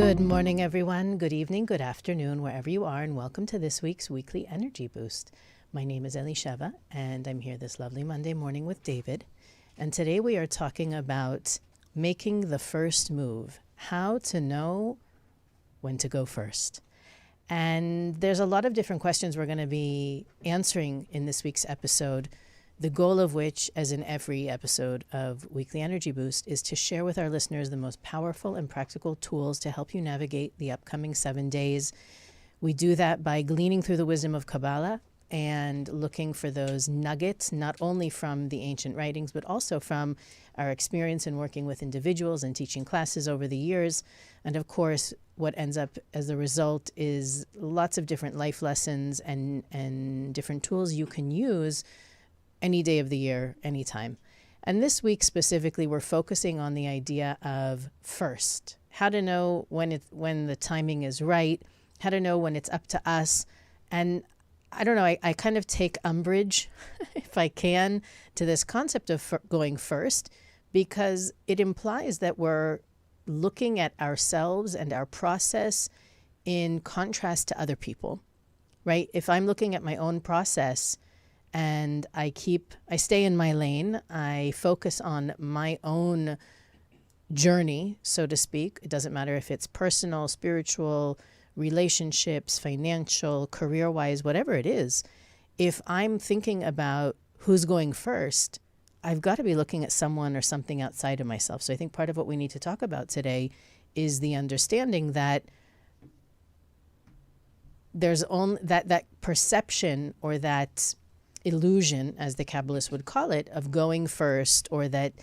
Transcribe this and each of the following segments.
Good morning, everyone. Good evening, good afternoon, wherever you are, and welcome to this week's Weekly Energy Boost. My name is Elisheva, and I'm here this lovely Monday morning with David. And today we are talking about making the first move, how to know when to go first. And there's a lot of different questions we're going to be answering in this week's episode, the goal of which, as in every episode of Weekly Energy Boost, is to share with our listeners the most powerful and practical tools to help you navigate the upcoming 7 days. We do that by gleaning through the wisdom of Kabbalah and looking for those nuggets, not only from the ancient writings, but also from our experience in working with individuals and teaching classes over the years. And of course, what ends up as a result is lots of different life lessons and different tools you can use any day of the year, anytime. And this week specifically, we're focusing on the idea of first, how to know when the timing is right, how to know when it's up to us. And I don't know, I kind of take umbrage, if I can, to this concept of going first, because it implies that we're looking at ourselves and our process in contrast to other people, right? If I'm looking at my own process and I stay in my lane, I focus on my own journey, so to speak. It doesn't matter if it's personal, spiritual, relationships, financial, career-wise, whatever it is. If I'm thinking about who's going first, I've got to be looking at someone or something outside of myself. So I think part of what we need to talk about today is the understanding that there's only that perception or that illusion, as the Kabbalists would call it, of going first, or that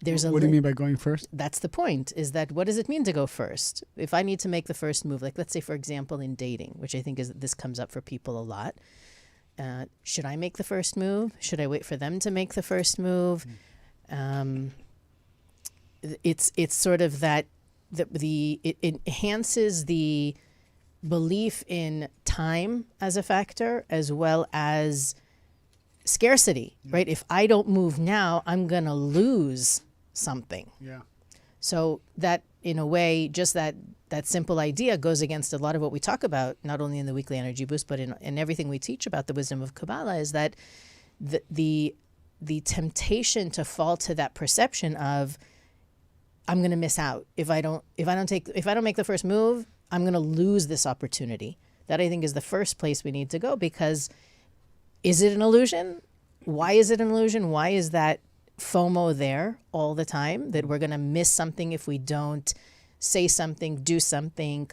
there's What do you mean by going first? That's the point, is that what does it mean to go first? If I need to make the first move, like let's say, for example, in dating, which I think is this comes up for people a lot. Should I make the first move? Should I wait for them to make the first move? It's sort of that it enhances the belief in time as a factor, as well as scarcity, right? If I don't move now, I'm going to lose something. Yeah. So that, in a way, just that simple idea goes against a lot of what we talk about, not only in the Weekly Energy Boost, but in everything we teach about the wisdom of Kabbalah, is that the temptation to fall to that perception of, I'm going to miss out. If I don't make the first move, I'm going to lose this opportunity. That, I think, is the first place we need to go, because is it an illusion? Why is it an illusion? Why is that FOMO there all the time, that we're going to miss something if we don't say something, do something,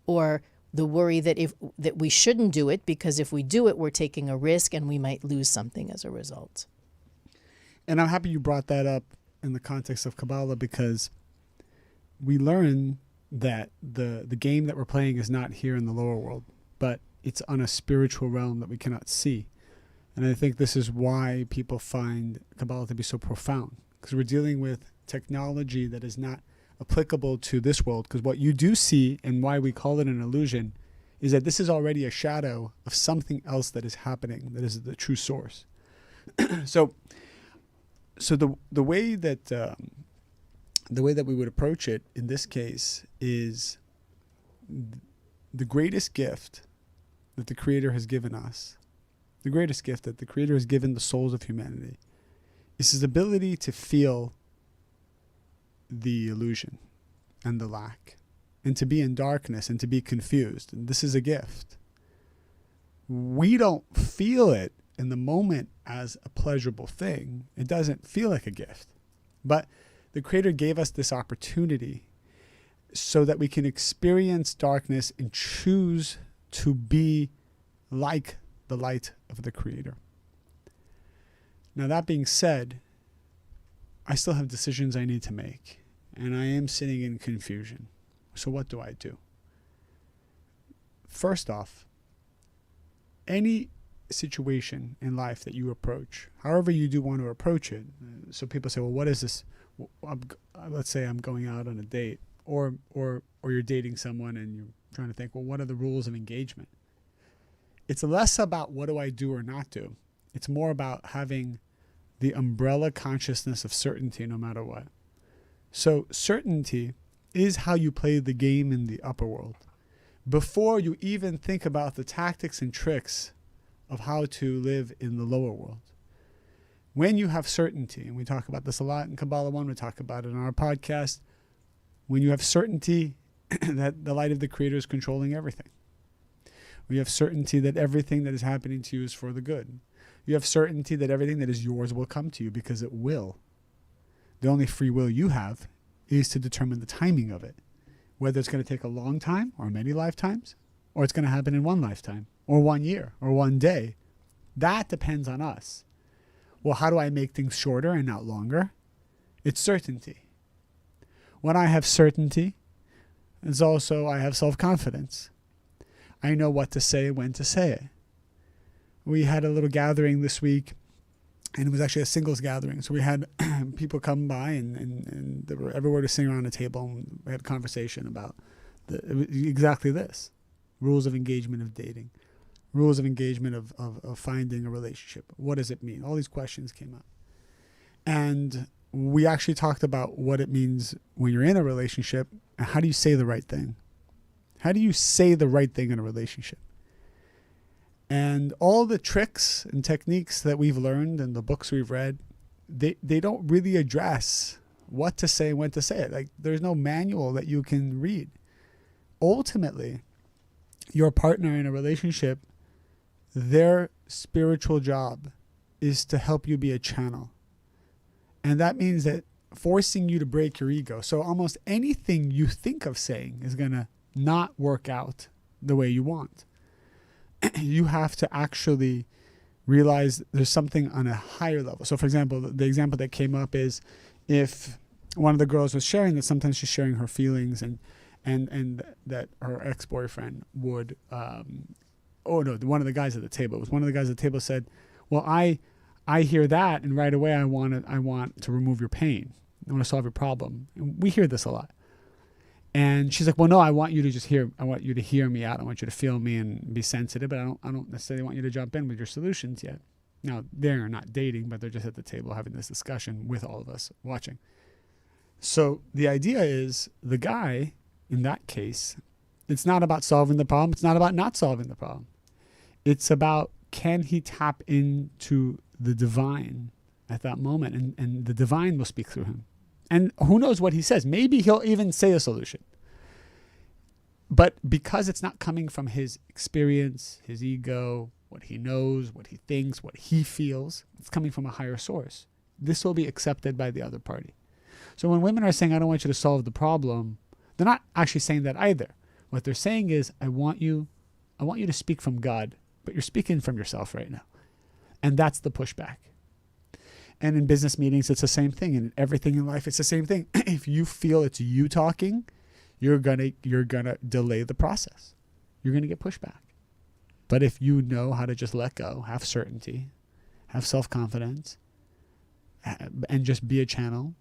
or the worry that we shouldn't do it, because if we do it, we're taking a risk and we might lose something as a result. And I'm happy you brought that up in the context of Kabbalah, because we learn that the game that we're playing is not here in the lower world, but it's on a spiritual realm that we cannot see. And I think this is why people find Kabbalah to be so profound, because we're dealing with technology that is not applicable to this world. Because what you do see, and why we call it an illusion, is that this is already a shadow of something else that is happening, that is the true source. So the way that we would approach it in this case is the greatest gift that the Creator has given us. The greatest gift that the Creator has given the souls of humanity is His ability to feel the illusion and the lack, and to be in darkness and to be confused. And this is a gift. We don't feel it in the moment as a pleasurable thing. It doesn't feel like a gift. But the Creator gave us this opportunity so that we can experience darkness and choose to be like the light of the Creator. Now, that being said, I still have decisions I need to make, and I am sitting in confusion. So what do I do? First off, any situation in life that you approach, however you do want to approach it. So people say, well, what is this? Let's say I'm going out on a date, or you're dating someone and you're trying to think, well, what are the rules of engagement? It's less about what do I do or not do. It's more about having the umbrella consciousness of certainty no matter what. So certainty is how you play the game in the upper world. Before you even think about the tactics and tricks of how to live in the lower world. When you have certainty, and we talk about this a lot in Kabbalah 1, we talk about it on our podcast, when you have certainty that the light of the Creator is controlling everything. We have certainty that everything that is happening to you is for the good. You have certainty that everything that is yours will come to you because it will. The only free will you have is to determine the timing of it. Whether it's going to take a long time or many lifetimes, or it's going to happen in one lifetime, or 1 year, or 1 day. That depends on us. Well, how do I make things shorter and not longer? It's certainty. When I have certainty, it's also I have self-confidence. I know what to say, when to say it. We had a little gathering this week, and it was actually a singles gathering. So we had people come by, and everyone was sitting around a table, and we had a conversation about exactly this. Rules of engagement of dating. Rules of engagement of finding a relationship. What does it mean? All these questions came up. And we actually talked about what it means when you're in a relationship, and how do you say the right thing? How do you say the right thing in a relationship? And all the tricks and techniques that we've learned and the books we've read, they don't really address what to say and when to say it. Like, there's no manual that you can read. Ultimately, your partner in a relationship, their spiritual job is to help you be a channel. And that means that forcing you to break your ego. So almost anything you think of saying is going to not work out the way you want. You have to actually realize there's something on a higher level. So for example, the example that came up is if one of the girls was sharing that sometimes she's sharing her feelings and that her ex-boyfriend would, one of the guys at the table, it was one of the guys at the table said, well, I hear that, and right away I want to remove your pain. I want to solve your problem. And we hear this a lot. And she's like, well, no, I want you to hear me out. I want you to feel me and be sensitive, but I don't necessarily want you to jump in with your solutions yet. Now, they're not dating, but they're just at the table having this discussion with all of us watching. So the idea is the guy, in that case, it's not about solving the problem. It's not about not solving the problem. It's about, can he tap into the divine at that moment, and the divine will speak through him. And who knows what he says? Maybe he'll even say a solution. But because it's not coming from his experience, his ego, what he knows, what he thinks, what he feels, it's coming from a higher source. This will be accepted by the other party. So when women are saying, I don't want you to solve the problem, they're not actually saying that either. What they're saying is, I want you to speak from God, but you're speaking from yourself right now. And that's the pushback. And in business meetings, it's the same thing. And in everything in life, it's the same thing. If you feel it's you talking, you're gonna delay the process. You're gonna get pushback. But if you know how to just let go, have certainty, have self-confidence, and just be a channel,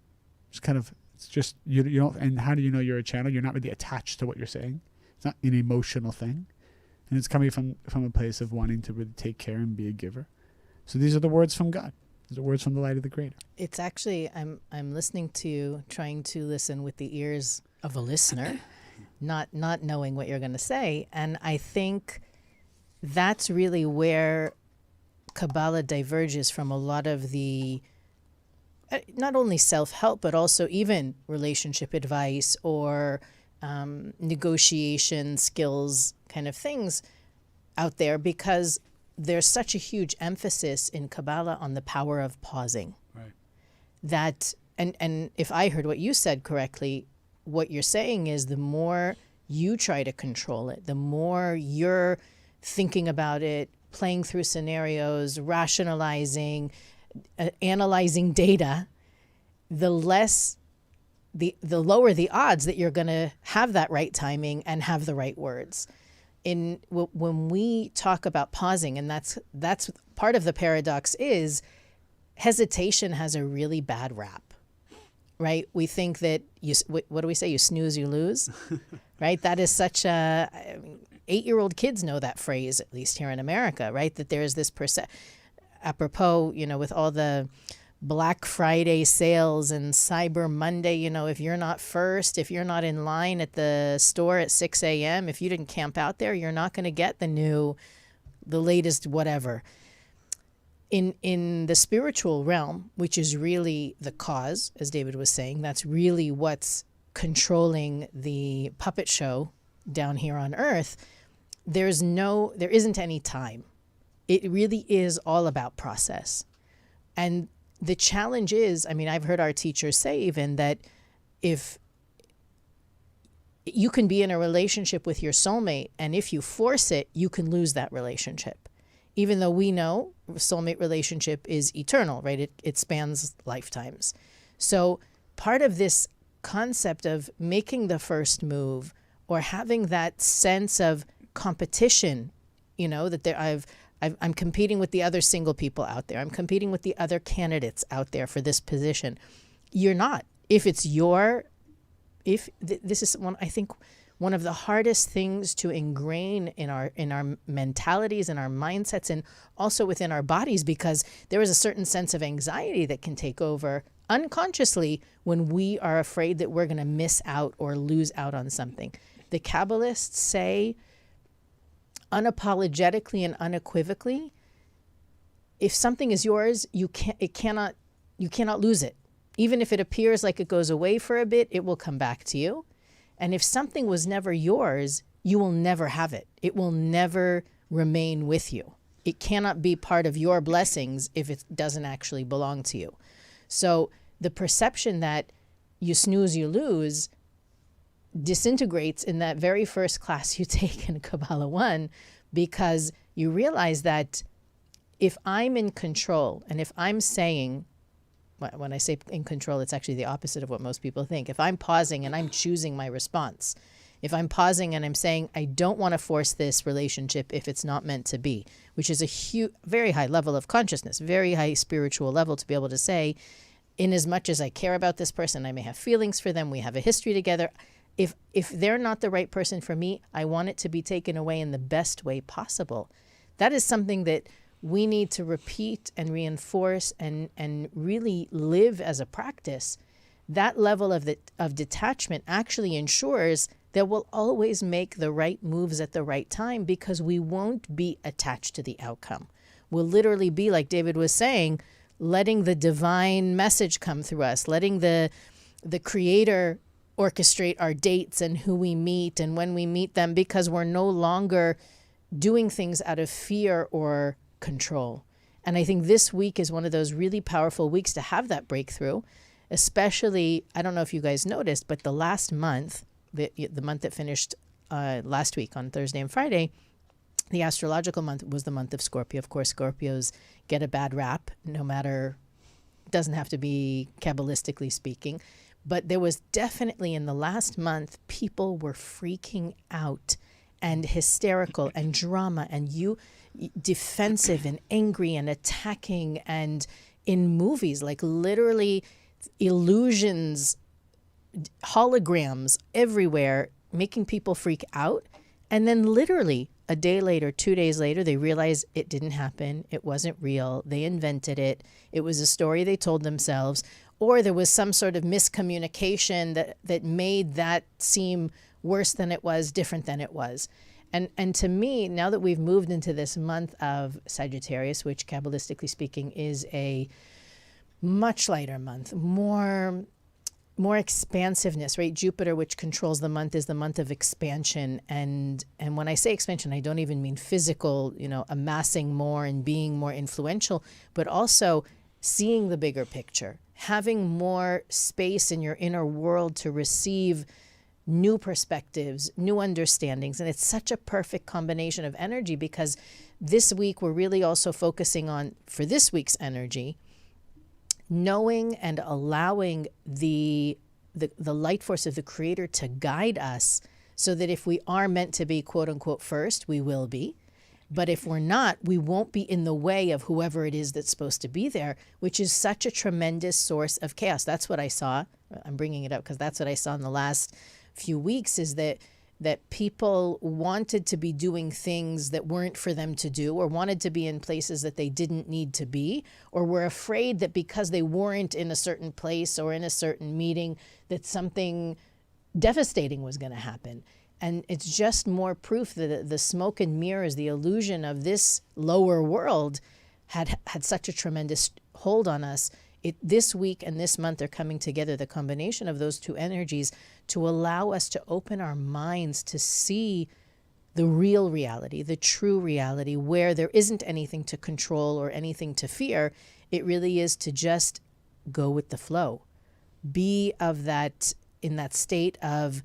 you don't. And how do you know you're a channel? You're not really attached to what you're saying. It's not an emotional thing, and it's coming from a place of wanting to really take care and be a giver. So these are the words from God. These are words from the light of the Creator. It's actually, I'm listening to you, trying to listen with the ears of a listener, not knowing what you're going to say. And I think that's really where Kabbalah diverges from a lot of the, not only self-help, but also even relationship advice or negotiation skills kind of things out there, because there's such a huge emphasis in Kabbalah on the power of pausing. Right. That, and if I heard what you said correctly, what you're saying is the more you try to control it, the more you're thinking about it, playing through scenarios, rationalizing, analyzing data, the lower the odds that you're going to have that right timing and have the right words. When we talk about pausing, and that's part of the paradox, is hesitation has a really bad rap, right? We think that what do we say? You snooze, you lose, right? That is such a 8-year-old kids know that phrase, at least here in America, right? That there is this apropos, with all the Black Friday sales and Cyber Monday. You know, if you're not first, if you're not in line at the store at 6 a.m., if you didn't camp out there, you're not going to get the latest whatever. In the spiritual realm, which is really the cause, as David was saying, that's really what's controlling the puppet show down here on earth. There isn't any time. It really is all about process. And the challenge is, I mean, I've heard our teachers say even that if you can be in a relationship with your soulmate, and if you force it, you can lose that relationship. Even though we know soulmate relationship is eternal, right? It spans lifetimes. So part of this concept of making the first move or having that sense of competition, you know, that I'm competing with the other single people out there. I'm competing with the other candidates out there for this position. You're not. This is one of the hardest things to ingrain in our mentalities and our mindsets, and also within our bodies, because there is a certain sense of anxiety that can take over unconsciously when we are afraid that we're going to miss out or lose out on something. The Kabbalists say unapologetically and unequivocally, if something is yours, you cannot lose it. Even if it appears like it goes away for a bit, it will come back to you. And if something was never yours, you will never have it. It will never remain with you. It cannot be part of your blessings if it doesn't actually belong to you. So the perception that you snooze, you lose disintegrates in that very first class you take in Kabbalah 1, because you realize that if I'm in control, and if I'm saying, when I say in control, it's actually the opposite of what most people think. If I'm pausing and I'm choosing my response, if I'm pausing and I'm saying, I don't want to force this relationship if it's not meant to be, which is a very high level of consciousness, very high spiritual level to be able to say, in as much as I care about this person, I may have feelings for them, we have a history together. If they're not the right person for me, I want it to be taken away in the best way possible. That is something that we need to repeat and reinforce and really live as a practice. That level of detachment actually ensures that we'll always make the right moves at the right time, because we won't be attached to the outcome. We'll literally be, like David was saying, letting the divine message come through us, letting the Creator orchestrate our dates and who we meet and when we meet them, because we're no longer doing things out of fear or control. And I think this week is one of those really powerful weeks to have that breakthrough, especially, I don't know if you guys noticed, but the last month, the month that finished last week on Thursday and Friday, the astrological month was the month of Scorpio. Of course, Scorpios get a bad rap, no matter, doesn't have to be Kabbalistically speaking. But there was definitely in the last month, people were freaking out and hysterical and drama and defensive and angry and attacking, and in movies, like literally illusions, holograms everywhere, making people freak out. And then literally a day later, 2 days later, they realized it didn't happen. It wasn't real. They invented it. It was a story they told themselves. Or there was some sort of miscommunication that made that seem worse than it was, different than it was. And to me, now that we've moved into this month of Sagittarius, which Kabbalistically speaking is a much lighter month, more expansiveness, right? Jupiter, which controls the month, is the month of expansion. And when I say expansion, I don't even mean physical, amassing more and being more influential, but also seeing the bigger picture, having more space in your inner world to receive new perspectives, new understandings. And it's such a perfect combination of energy, because this week we're really also focusing on, for this week's energy, knowing and allowing the light force of the Creator to guide us, so that if we are meant to be quote unquote first, we will be. But if we're not, we won't be in the way of whoever it is that's supposed to be there, which is such a tremendous source of chaos. That's what I saw. I'm bringing it up because that's what I saw in the last few weeks, is that that people wanted to be doing things that weren't for them to do, or wanted to be in places that they didn't need to be, or were afraid that because they weren't in a certain place or in a certain meeting, that something devastating was going to happen. And it's just more proof that the smoke and mirrors, the illusion of this lower world had such a tremendous hold on us. This week and this month are coming together, the combination of those two energies, to allow us to open our minds to see the real reality, the true reality, where there isn't anything to control or anything to fear. It really is to just go with the flow. Be in that state of,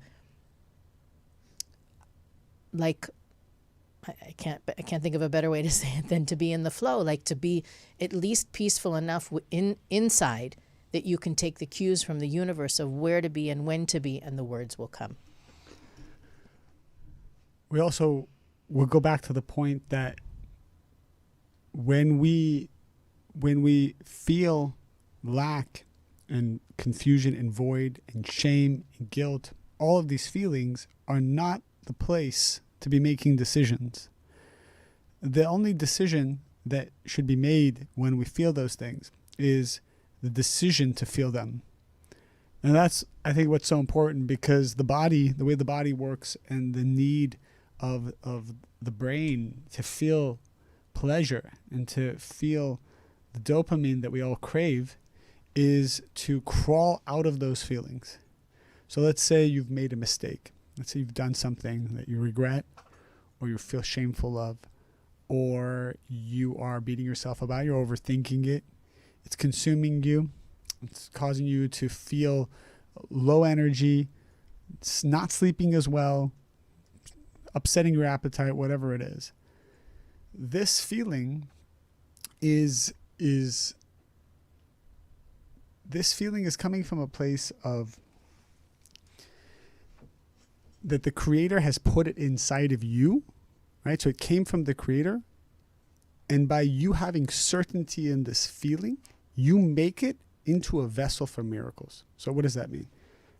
like, I can't think of a better way to say it than to be in the flow, like to be at least peaceful enough inside that you can take the cues from the universe of where to be and when to be, and the words will come. We'll go back to the point that when we feel lack and confusion and void and shame and guilt, all of these feelings are not the place to be making decisions. The only decision that should be made when we feel those things is the decision to feel them. And that's, I think, what's so important, because the way the body works and the need of the brain to feel pleasure and to feel the dopamine that we all crave is to crawl out of those feelings. So let's say you've made a mistake. Let's say you've done something that you regret, or you feel shameful of, or you are beating yourself about, you're overthinking it. It's consuming you. It's causing you to feel low energy. It's not sleeping as well, upsetting your appetite, whatever it is. This feeling is coming from a place of that the Creator has put it inside of you, right? So it came from the Creator. And by you having certainty in this feeling, you make it into a vessel for miracles. So what does that mean?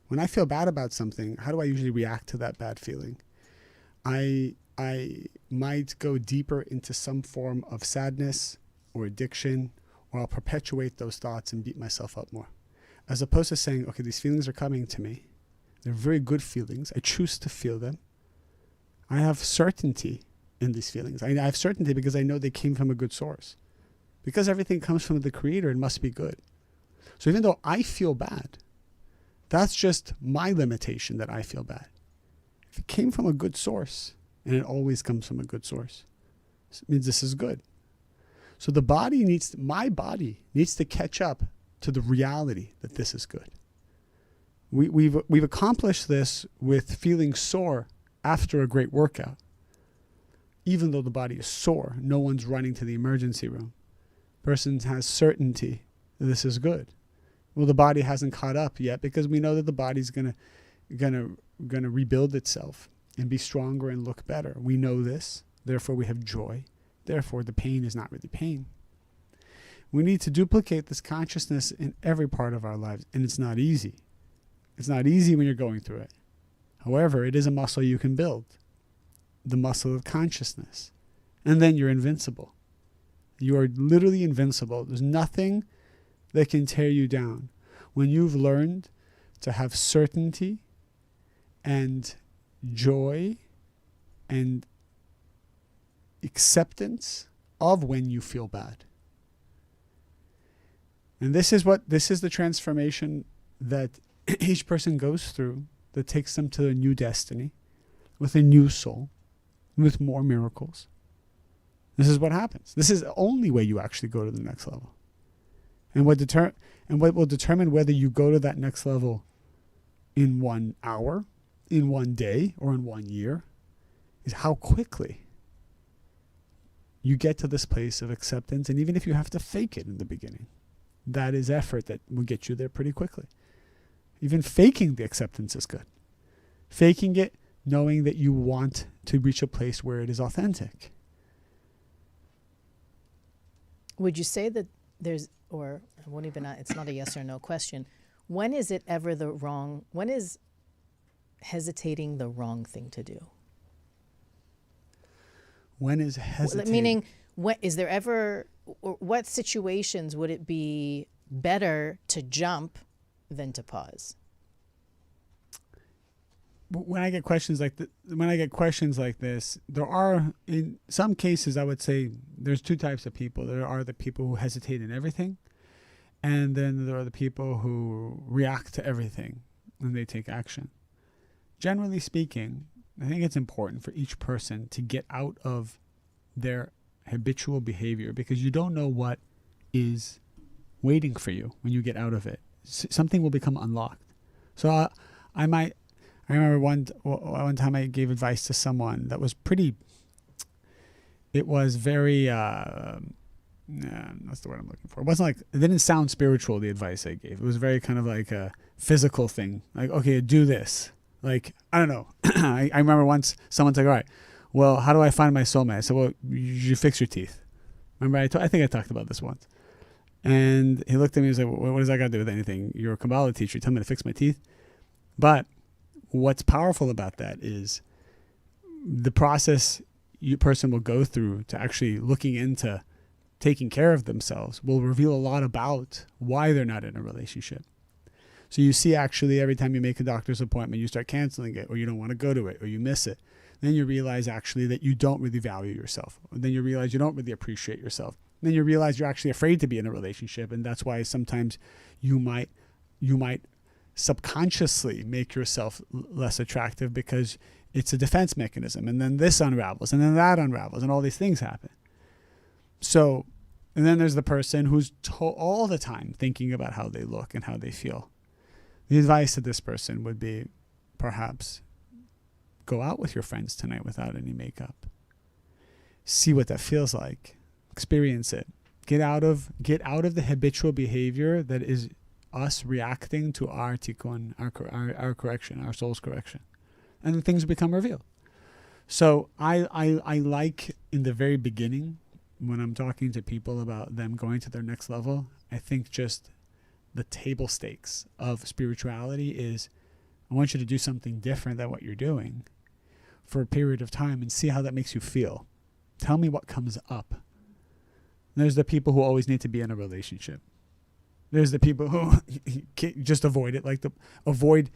When I feel bad about something, how do I usually react to that bad feeling? I might go deeper into some form of sadness or addiction, or I'll perpetuate those thoughts and beat myself up more. As opposed to saying, okay, these feelings are coming to me. They're very good feelings. I choose to feel them. I have certainty in these feelings. I have certainty because I know they came from a good source. Because everything comes from the Creator, it must be good. So even though I feel bad, that's just my limitation that I feel bad. If it came from a good source, and it always comes from a good source, it means this is good. So my body needs to catch up to the reality that this is good. We've accomplished this with feeling sore after a great workout. Even though the body is sore, no one's running to the emergency room. Person has certainty that this is good. Well, the body hasn't caught up yet, because we know that the body's gonna rebuild itself and be stronger and look better. We know this, therefore we have joy. Therefore the pain is not really pain. We need to duplicate this consciousness in every part of our lives, and it's not easy. It's not easy when you're going through it. However, it is a muscle you can build. The muscle of consciousness. And then you're invincible. You are literally invincible. There's nothing that can tear you down. When you've learned to have certainty and joy and acceptance of when you feel bad. And this is the transformation that each person goes through, that takes them to a new destiny, with a new soul, with more miracles. This is what happens. This is the only way you actually go to the next level. And what will determine whether you go to that next level in 1 hour, in 1 day, or in 1 year is how quickly you get to this place of acceptance. And even if you have to fake it in the beginning, that is effort that will get you there pretty quickly. Even faking the acceptance is good. Faking it, knowing that you want to reach a place where it is authentic. Would you say that there's, or I won't even, it's not a yes or no question. When is it ever when is hesitating the wrong thing to do? When is hesitating? Meaning, what situations would it be better to jump than to pause? When I get questions like this, there are, in some cases, I would say there's two types of people. There are the people who hesitate in everything, and then there are the people who react to everything and they take action. Generally speaking, I think it's important for each person to get out of their habitual behavior, because you don't know what is waiting for you when you get out of it. Something will become unlocked. So I remember one time I gave advice to someone that was it was very, that's the word I'm looking for. It didn't sound spiritual, the advice I gave. It was very kind of like a physical thing. Like, okay, do this. Like, I don't know. I remember once someone's like, all right, well, how do I find my soulmate? I said, well, you fix your teeth. Remember, I think I talked about this once. And he looked at me and was like, well, what does that got to do with anything? You're a Kabbalah teacher. You tell me to fix my teeth. But what's powerful about that is the process person will go through to actually looking into taking care of themselves will reveal a lot about why they're not in a relationship. So you see, actually, every time you make a doctor's appointment, you start canceling it, or you don't want to go to it, or you miss it. Then you realize actually that you don't really value yourself. Then you realize you don't really appreciate yourself. Then you realize you're actually afraid to be in a relationship, and that's why sometimes you might subconsciously make yourself less attractive, because it's a defense mechanism. And then this unravels, and then that unravels, and all these things happen. So, and then there's the person who's all the time thinking about how they look and how they feel. The advice to this person would be, perhaps, go out with your friends tonight without any makeup. See what that feels like. Experience it. Get out of the habitual behavior that is us reacting to our tikkun, our correction, our soul's correction. And then things become revealed. So I like, in the very beginning, when I'm talking to people about them going to their next level, I think just the table stakes of spirituality is, I want you to do something different than what you're doing for a period of time and see how that makes you feel. Tell me what comes up. There's the people who always need to be in a relationship. There's the people who just avoid it, avoid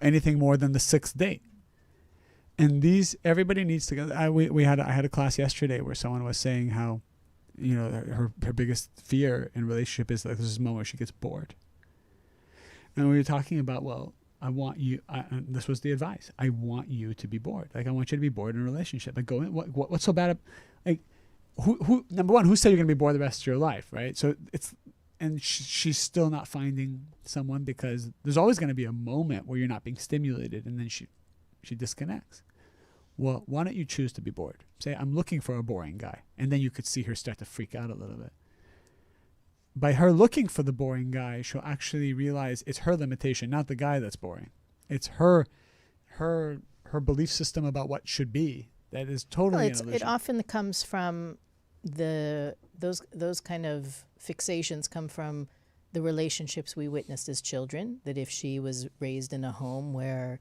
anything more than the 6th date. And everybody needs to go. I had a class yesterday where someone was saying how, her biggest fear in relationship is like this moment where she gets bored. And we were talking about, well, I want you. This was the advice. I want you to be bored. Like, I want you to be bored in a relationship. Like, what's so bad? Like, who number one, who said you're gonna be bored the rest of your life, right? So she's still not finding someone, because there's always going to be a moment where you're not being stimulated, and then she disconnects. Well, why don't you choose to be bored? Say, I'm looking for a boring guy. And then you could see her start to freak out a little bit. By her looking for the boring guy, she'll actually realize it's her limitation, not the guy that's boring. It's her belief system about what should be that is totally an illusion. It often comes from those kind of fixations come from the relationships we witnessed as children, that if she was raised in a home where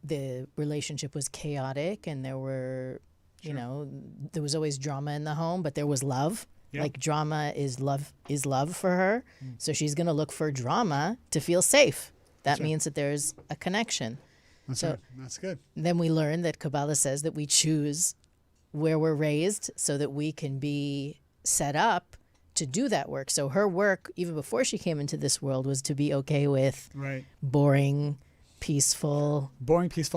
the relationship was chaotic and there were, there was always drama in the home, but there was love. Yep. Like, drama is love for her. So she's going to look for drama to feel safe. That means that there's a connection. That's good. Then we learn that Kabbalah says that we choose where we're raised so that we can be set up to do that work. So her work, even before she came into this world, was to be okay with boring, peaceful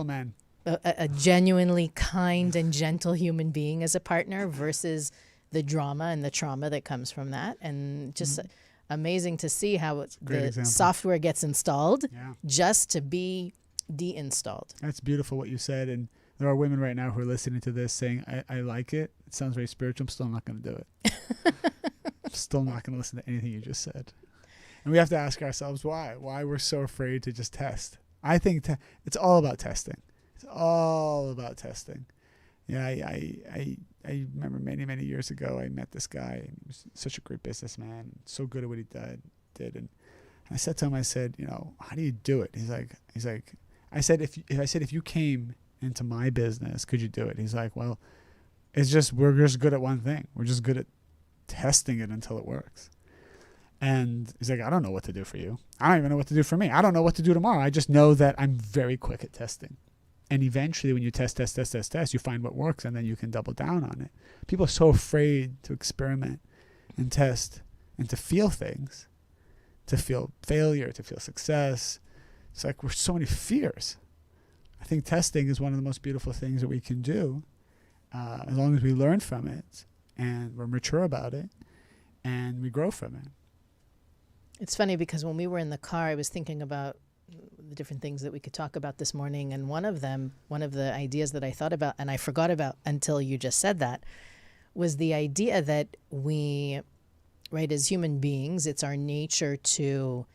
man. A genuinely kind and gentle human being as a partner, versus the drama and the trauma that comes from that. And just amazing to see how software gets installed just to be deinstalled. That's beautiful what you said. And there are women right now who are listening to this saying, I like it. It sounds very spiritual. I'm still not going to do it. I'm still not going to listen to anything you just said. And we have to ask ourselves why we're so afraid to just test. I think it's all about testing. It's all about testing. Yeah, I remember many years ago, I met this guy. He was such a great businessman, so good at what he did. And I said to him, I said, how do you do it? He's like, I said, if you came into my business, could you do it? He's like, well, we're just good at one thing. We're just good at testing it until it works. And he's like, I don't know what to do for you. I don't even know what to do for me. I don't know what to do tomorrow. I just know that I'm very quick at testing. And eventually when you test, you find what works, and then you can double down on it. People are so afraid to experiment and test and to feel things, to feel failure, to feel success. It's like we're so many fears. I think testing is one of the most beautiful things that we can do, as long as we learn from it and we're mature about it and we grow from it. It's funny because when we were in the car, I was thinking about the different things that we could talk about this morning. And one of the ideas that I thought about and I forgot about until you just said that, was the idea that we, right, as human beings, it's our nature to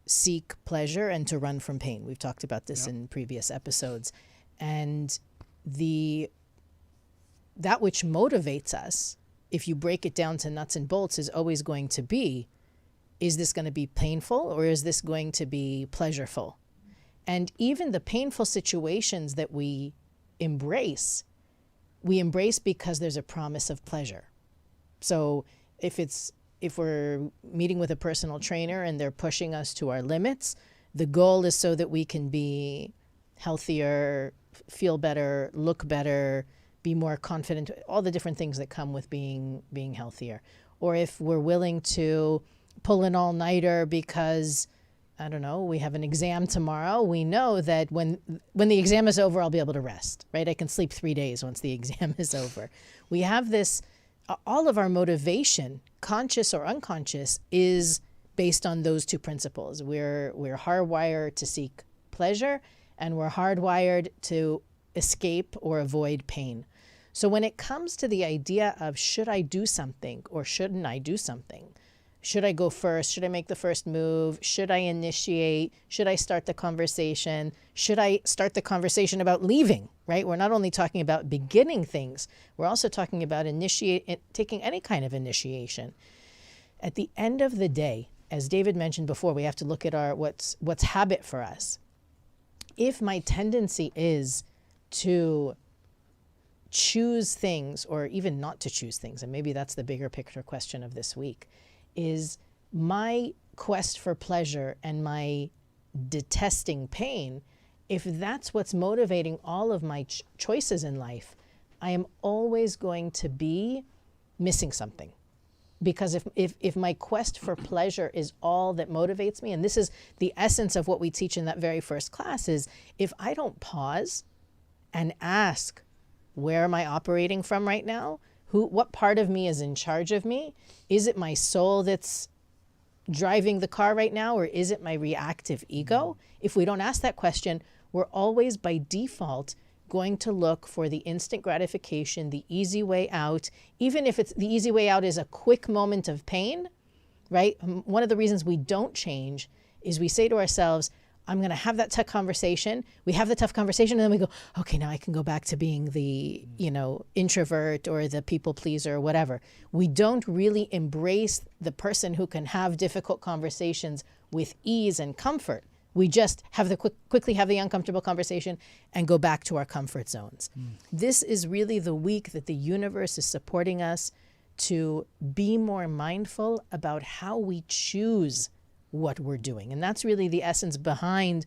seek pleasure and to run from pain. We've talked about this in previous episodes. And that which motivates us, if you break it down to nuts and bolts, is always going to be, is this going to be painful or is this going to be pleasureful? And even the painful situations that we embrace because there's a promise of pleasure. So if we're meeting with a personal trainer and they're pushing us to our limits, the goal is so that we can be healthier, feel better, look better, be more confident, all the different things that come with being healthier. Or if we're willing to pull an all-nighter because, I don't know, we have an exam tomorrow, we know that when the exam is over, I'll be able to rest, right? I can sleep 3 days once the exam is over. We have this, all of our motivation, conscious or unconscious, is based on those two principles. We're hardwired to seek pleasure, and we're hardwired to escape or avoid pain. So when it comes to the idea of should I do something or shouldn't I do something, should I go first? Should I make the first move? Should I initiate? Should I start the conversation? Should I start the conversation about leaving, right? We're not only talking about beginning things, we're also talking about taking any kind of initiation. At the end of the day, as David mentioned before, we have to look at what's habit for us. If my tendency is to choose things or even not to choose things, and maybe that's the bigger picture question of this week, is my quest for pleasure and my detesting pain, if that's what's motivating all of my choices in life, I am always going to be missing something. Because if my quest for pleasure is all that motivates me, and this is the essence of what we teach in that very first class, is if I don't pause and ask, where am I operating from right now? What part of me is in charge of me? Is it my soul that's driving the car right now, or is it my reactive ego? If we don't ask that question, we're always by default going to look for the instant gratification, the easy way out, even if the easy way out is a quick moment of pain, right? One of the reasons we don't change is we say to ourselves, I'm going to have that tough conversation. We have the tough conversation, and then we go, okay, now I can go back to being the, introvert or the people pleaser or whatever. We don't really embrace the person who can have difficult conversations with ease and comfort. We just quickly have the uncomfortable conversation and go back to our comfort zones. This is really the week that the universe is supporting us to be more mindful about how we choose what we're doing. And that's really the essence behind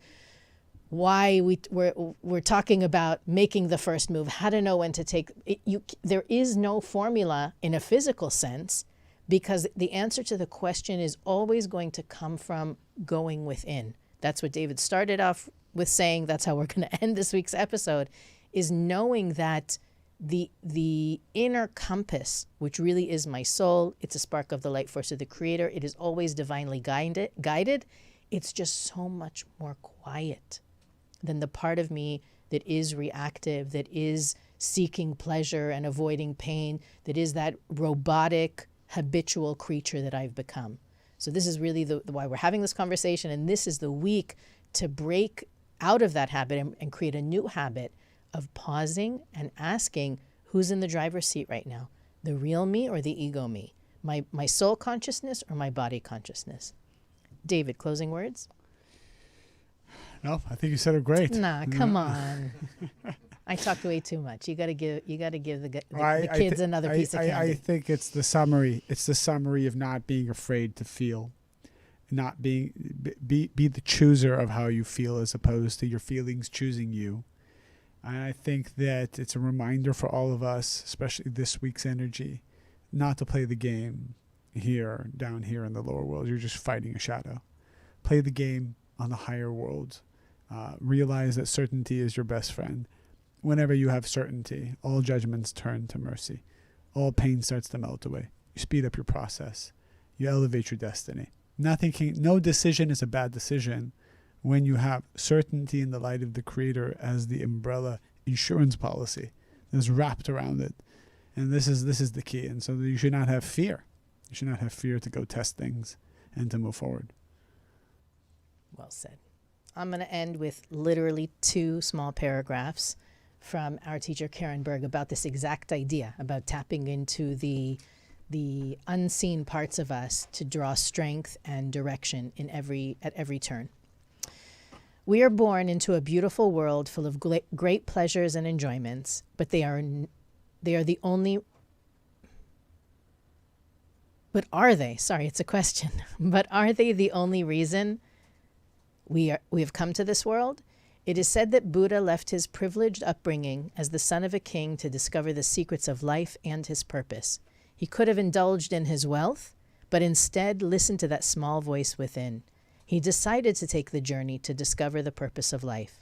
why we're talking about making the first move, how to know when to take it. There is no formula in a physical sense, because the answer to the question is always going to come from going within. That's what David started off with saying. That's how we're going to end this week's episode, is knowing that the inner compass, which really is my soul, it's a spark of the light force of the Creator. It is always divinely guided. It's just so much more quiet than the part of me that is reactive, that is seeking pleasure and avoiding pain, that is that robotic, habitual creature that I've become. So this is really why we're having this conversation, and this is the week to break out of that habit and create a new habit of pausing and asking, who's in the driver's seat right now? The real me or the ego me? My soul consciousness or my body consciousness? David, closing words? No, I think you said it great. Nah, come on. I talked way too much. You got to give the kids another piece of candy. I think it's the summary. It's the summary of not being afraid to feel, not being be the chooser of how you feel as opposed to your feelings choosing you. And I think that it's a reminder for all of us, especially this week's energy, not to play the game here, down here in the lower world. You're just fighting a shadow. Play the game on the higher world. Realize that certainty is your best friend. Whenever you have certainty, all judgments turn to mercy. All pain starts to melt away. You speed up your process. You elevate your destiny. No decision is a bad decision when you have certainty in the light of the Creator as the umbrella insurance policy that's wrapped around it. And this is the key. And so you should not have fear. You should not have fear to go test things and to move forward. Well said. I'm going to end with literally 2 small paragraphs from our teacher Karen Berg about this exact idea, about tapping into the unseen parts of us to draw strength and direction at every turn. We are born into a beautiful world full of great pleasures and enjoyments, but they are the only. But are they? Sorry, it's a question. But are they the only reason we have come to this world? It is said that Buddha left his privileged upbringing as the son of a king to discover the secrets of life and his purpose. He could have indulged in his wealth, but instead listened to that small voice within. He decided to take the journey to discover the purpose of life.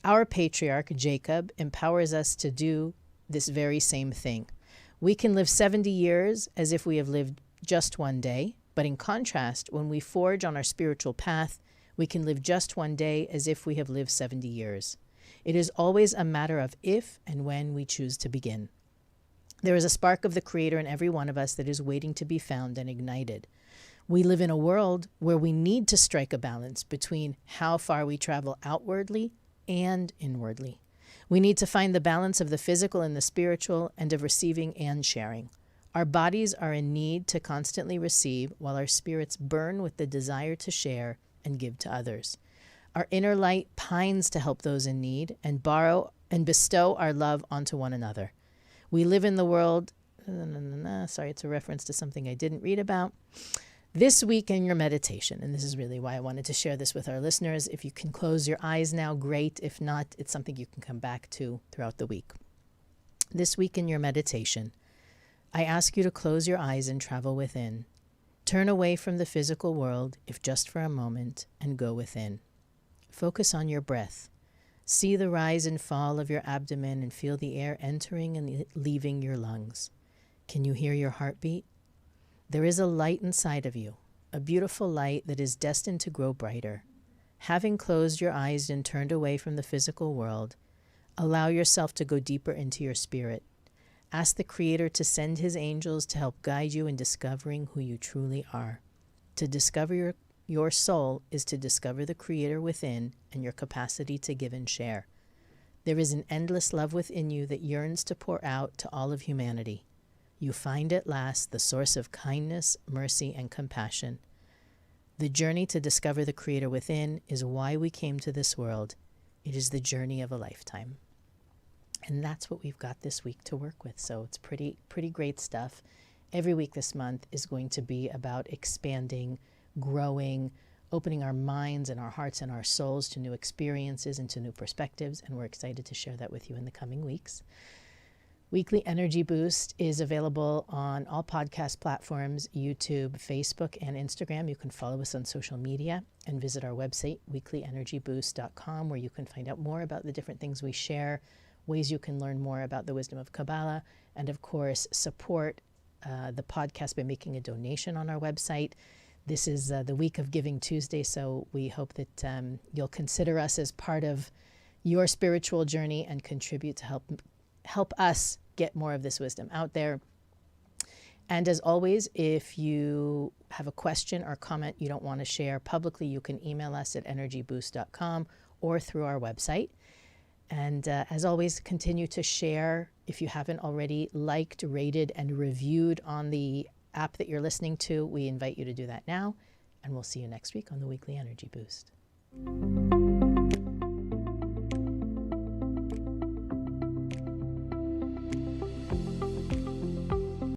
Our patriarch, Jacob, empowers us to do this very same thing. We can live 70 years as if we have lived just one day, but in contrast, when we forge on our spiritual path, we can live just one day as if we have lived 70 years. It is always a matter of if and when we choose to begin. There is a spark of the Creator in every one of us that is waiting to be found and ignited. We live in a world where we need to strike a balance between how far we travel outwardly and inwardly. We need to find the balance of the physical and the spiritual, and of receiving and sharing. Our bodies are in need to constantly receive, while our spirits burn with the desire to share and give to others. Our inner light pines to help those in need and borrow and bestow our love onto one another. We live in the world, sorry, it's a reference to something I didn't read about. This week in your meditation, and this is really why I wanted to share this with our listeners. If you can close your eyes now, great. If not, it's something you can come back to throughout the week. This week in your meditation, I ask you to close your eyes and travel within. Turn away from the physical world, if just for a moment, and go within. Focus on your breath. See the rise and fall of your abdomen and feel the air entering and leaving your lungs. Can you hear your heartbeat? There is a light inside of you, a beautiful light that is destined to grow brighter. Having closed your eyes and turned away from the physical world, allow yourself to go deeper into your spirit. Ask the Creator to send His angels to help guide you in discovering who you truly are. To discover your soul is to discover the Creator within and your capacity to give and share. There is an endless love within you that yearns to pour out to all of humanity. You find at last the source of kindness, mercy, and compassion. The journey to discover the Creator within is why we came to this world. It is the journey of a lifetime. And that's what we've got this week to work with. So it's pretty great stuff. Every week this month is going to be about expanding, growing, opening our minds and our hearts and our souls to new experiences and to new perspectives. And we're excited to share that with you in the coming weeks. Weekly Energy Boost is available on all podcast platforms, YouTube, Facebook, and Instagram. You can follow us on social media and visit our website, weeklyenergyboost.com, where you can find out more about the different things we share, ways you can learn more about the wisdom of Kabbalah, and of course, support the podcast by making a donation on our website. This is the week of Giving Tuesday, so we hope that you'll consider us as part of your spiritual journey and contribute to help us get more of this wisdom out there. And as always, if you have a question or comment you don't want to share publicly, you can email us at energyboost.com or through our website. And as always, continue to share. If you haven't already liked, rated, and reviewed on the app that you're listening to, we invite you to do that now. And we'll see you next week on the Weekly Energy Boost.